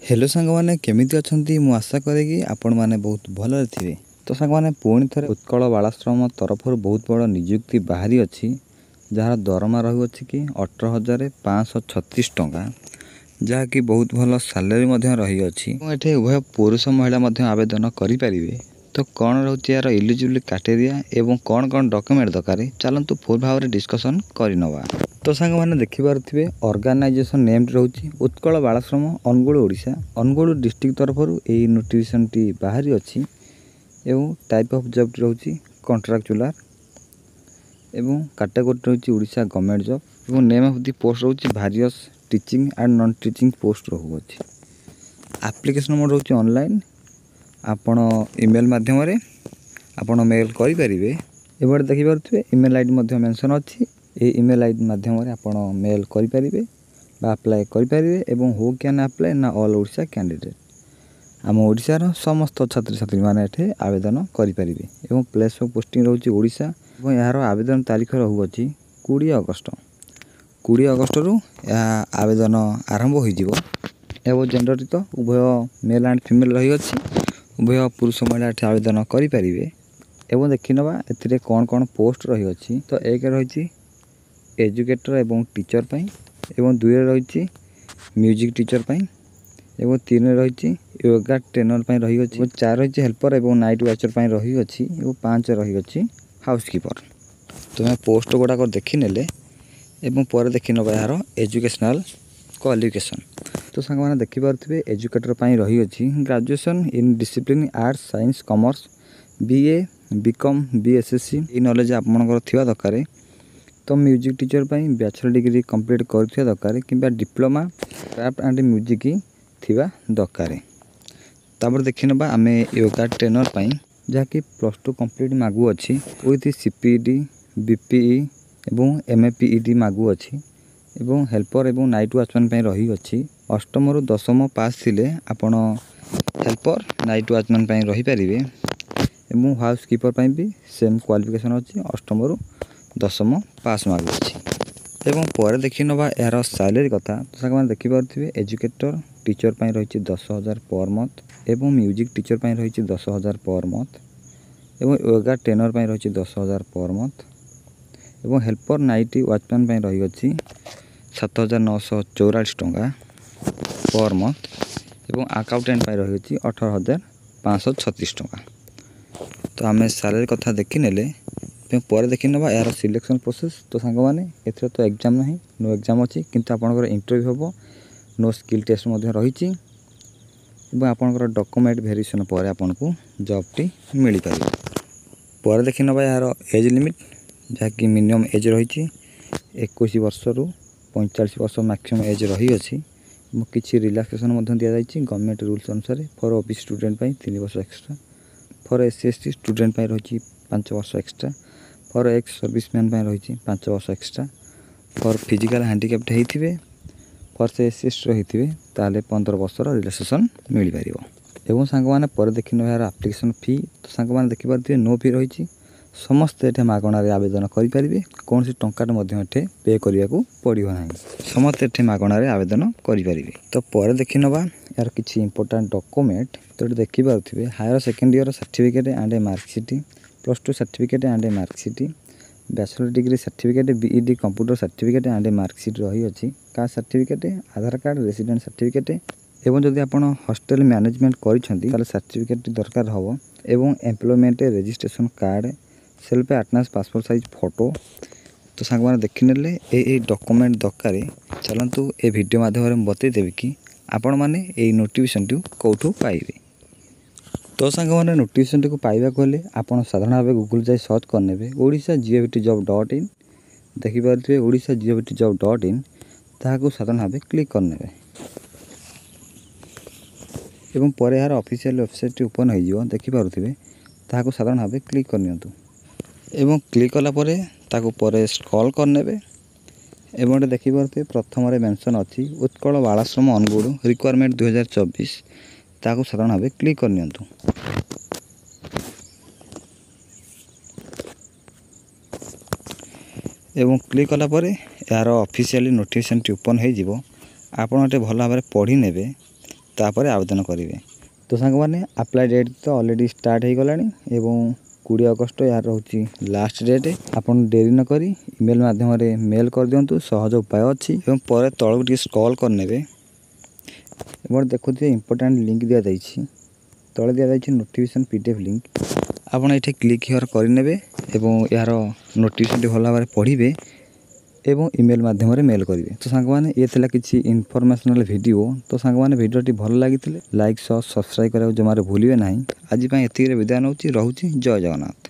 Hello सांग मैंने केमिति अछंती मु आशा करे कि आपण माने बहुत भल थे। तो सांग मैंने पुणी थे उत्कल बालाश्रम तरफ बहुत बड़ नियुक्ति बाहरी अच्छी जार दरमा रही कि 18,536 टंका जहाँकि बहुत भल सालेरी रही अच्छी। उभय पुरुष महिला आवेदन करें। तो कौन रोचे यार इलिजिबल क्राइटेरिया एवं कौन कौन डॉक्यूमेंट दरकार चलतु फुल भाव में डिस्कसन करनवा। तो सांग मैंने देखिपे ऑर्गेनाइजेशन नेम रोचे उत्कल बालाश्रम अनुगुल ओडिशा अनुगुल डिस्ट्रिक्ट तरफ यही नोटिफिकेशन टी बाहरी अच्छी एवं टाइप ऑफ जॉब रोचे कॉन्ट्रैक्चुअल एवं कैटेगरी रोचे ओडिशा गवर्नमेंट जॉब एवं नेम ऑफ द पोस्ट रोचे various teaching and non teaching post रोचे। एप्लिकेशन मोड रोचे ऑनलाइन आपण ईमेल माध्यम आपण मेल करेंगे। एबारे देखिपे ईमेल आईडी मेंशन अच्छी ये ईमेल आईडी माध्यम आपण मेल करेंगे अप्लाई करेंगे एवं हो कैन अप्लाई ना ऑल ओडिशा कैंडिडेट आम ओडिशार समस्त छात्र छात्री मैंने आवेदन करेंगे एवं प्लेस ऑफ पोस्टिंग रोचे ओडिशा और यार आवेदन तारीख रोचे 20 अगस्त 20 अगस्त रु आवेदन आरंभ हो जेंडर तो उभय मेल एंड फीमेल रही अच्छी उभय पुरुष महिला आवेदन करेंगे एवं देखी नवा ए कौन कौन पोस्ट रही अच्छी। तो एक रही एजुकेटर एवं टीचर पाई एवं 2 रही म्यूजिक टीचर पाई एवं 3 रही योगा ट्रेनर पाई रही अच्छी 4 रही हेल्पर एवं नाइट वाचर पाई रही अच्छी एवं 5 रही अच्छी हाउसकीपर। तो मैं पोस्ट गुड़ाक देखने एवं पर देखी नवा यार एजुकेशनल क्वालिफिकेशन। तो सांग मैंने देखिपे एजुकेटर पाई रही अच्छी graduation in discipline arts science commerce BA BCom BSc ये नॉलेज आपंकर थी दरकार। तो म्यूजिक टीचर पाई बैचलर डिग्री कंप्लीट कर दरकार कि डिप्लोमा क्राफ्ट एंड म्यूजिक थी दरकार। तापर देखी ना आम योगा ट्रेनर पाई जहाँकि +2 कंप्लीट मागू अच्छी विथ सीपीडी बीपीई एवं एमएपीईडी मागू अच्छी एवं हेल्पर एवं नाइट वाचमैन पाई रही अच्छी 8म रु 10म पास थिले आपण हेल्पर नाइट वाचमैन पाई रही पारिबे एवं हाउसकीपर पाई भी सेम क्वालिफिकेशन अच्छी 8म रु 10म पास मार्क अच्छी। एवं पर देखी नवा यार सैलरी कथा। तो सांग मैंने देखिपे एजुकेटर टीचर पाई रही 10,000 पर मंथ एवं म्यूजिक टीचर पाई रही 10,000 पर मंथ एवं योगा ट्रेनर पाई रही 10,000 पर मंथ एवं हेल्पर नाइट वाचमैन पाई रही अच्छी 7,944 टंका पर मंथ एवं अकाउंटेंट पाई रही अच्छी 18,536 टंका। तो आम सैलरी कथा देखने पर देखी ना यार सिलेक्शन प्रोसेस। तो सांग मैंने एथर तो एग्जाम ना नो एग्जाम अच्छी किंतु आपंकर इंटरव्यू हम नो स्किल टेस्ट रही आपंकर डॉक्यूमेंट वेरिफिकेशन पर आपन को जॉब टी मिल पार। पर देखी ना यार एज लिमिट जहाँकि मिनिमम एज रही 21 वर्ष रु 45 वर्ष मैक्सिमम एज रही अच्छी किसी रिलैक्सेशन दि जाए गवर्नमेंट रूल्स अनुसार फॉर ऑफिस स्टूडेंट 3 वर्ष एक्सट्रा फॉर एससी स्टूडेंट रही 5 वर्ष एक्सट्रा फॉर एक्स सर्विसमैन रही 5 वर्ष एक्सट्रा फॉर फिजिकल हैंडिकैप्ड होते फॉर से एससी रही 15 वर्ष रिलैक्सेशन मिल पार। एवं सांग मैंने पर देखी यार एप्लिकेशन फी। तो सांग मैंने देखिपे नो फी रही समस्ते ये मागणार आवेदन करेंगे कौन सी टंका पे करने को पड़ो ना समस्ते ये मागणार आवेदन करेंगे। तो पर देखी नवा यार किसी इंपोर्टाट डॉक्यूमेंट। तो देखिपे higher second year certificate and marksheet +2 certificate and marksheet bachelor degree certificate BEd computer certificate and marksheet रही अच्छी caste certificate Aadhaar card resident certificate एवं जदि आपण हॉस्टल मैनेजमेंट कर सर्टिफिकेट दरकार हम एवं employment registration card self attendance passport size photo. तो सांग मैंने देखने ये डॉक्यूमेंट दरकार चलतु ए वीडियो माध्यम बतईदेवी कि आपण मैंने ये नोटिफिकेशन टी कौटू पाइबे। तो सांग मैंने नोटिफिकेशन टी पाइबा हेल्ले आप साधारण भाव गूगल जाए सर्च करने odisha.gov.in देखिपे odisha.gov.in ताकू साधारण भाव क्लिक करने एवं पर यार ऑफिशियल वेबसाइट ओपन हो देखिपे ताकू साधारण भाव क्लिक करनी एवं क्लिक कलापर ताकू पर स्क्रॉल करने एवं देखिपे प्रथम मेंशन अच्छी उत्कल बालाश्रम अनुगुड़ रिक्वायरमेंट 2024 ताकू साधारण भाव क्लिक करनी एवं क्लिक कलापर यार ऑफिशियली नोटिफिकेशन टी ओपन हो आपड़ भल भाव पढ़ी ने तापर आवेदन करेंगे। तो सांग मैंने अप्लाई डेट तो ऑलरेडी स्टार्ट हो गलानी एवं 20 अगस्त यार रोचे लास्ट डेट। आपन डेरी न करी ईमेल माध्यम मेल कर दिंतु, सहज उपाय अच्छी। पर तलक टे स्क्रॉल करने देखुए इंपोर्टेंट लिंक दि जाइए, तले दि जाइए नोटिफिकेशन पीडीएफ लिंक। आपड़ ये क्लिक हियर करेंगे एवं यार नोटिफिकेशन भल भाव पढ़े एवं ईमेल माध्यम मेल करेंगे। तो सांग मैंने ये थिला किसी इनफॉरमेशनल वीडियो। तो सांग मैंने वीडियोटी भल लगी लाइक सब्सक्राइब करा जमारे भूलिए ना। आज एति विदाय नौची, रहुची। जय जगन्नाथ।